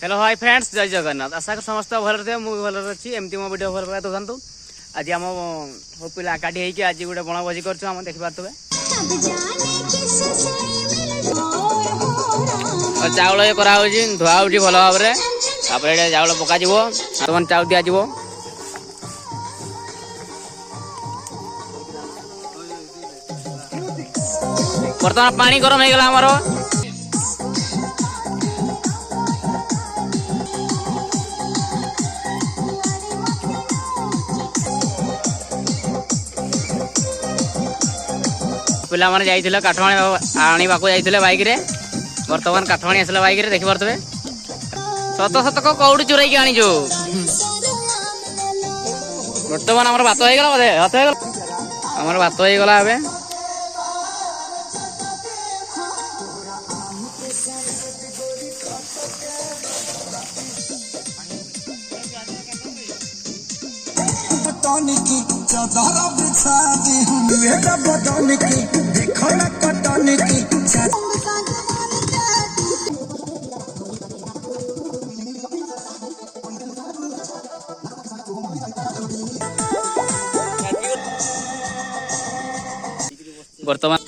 Hello hi friends जय जगन्नाथ आशा कर समस्त भल थे मुझे भल अच्छी एमती मो वीडियो भल पाए देखु आज आम पिला एकाठी होगी आज गोटे बणभोजी कर देखी पारे चाउल ये कराऊँ धुआ उठी भल भाव में चाउल पकाज बर्तमान चाउल दिज्व बर्तमान पानी गरम हो गला आमर पिला माने जाइथिले काठ आनी बाको जाइथिले बाइक रे वर्तमान काठ आनी आसला बाइक रे देखि परतबे सत सत को कौड़ी चुराई के आनी जो वर्तमान हमर भात होई गेला बदे हाथ होई गेला हमर भात होई गेला एबे की चादर बिछा दी बेटा बदन की देखो ना कटन की वर्तमान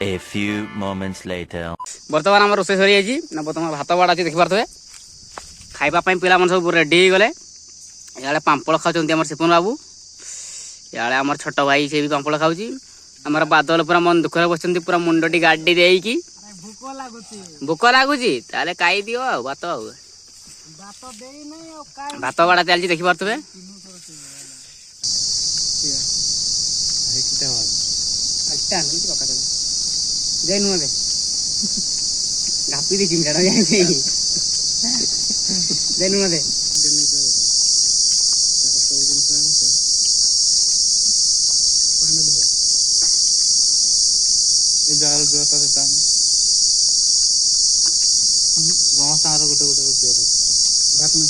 A few moments later. वर्तमान आम रोषे सरी जाइए बर्तमान भात बाड़ा अच्छी देखिपे खावाई पिला मन सब रेडी गले इे पांपड़ खाऊँ सिपुन बाबू इे आम छोट भाई से भी पांपड़ खाऊँ आम बादल पूरा मन दुख बस पूरा मुंडी गाड़ी देकी भोक लगुच ताले खाई दियो भात भात बाड़ा चलती देखिपे जाइनु दे घापी देखी जाइनु दे गोटे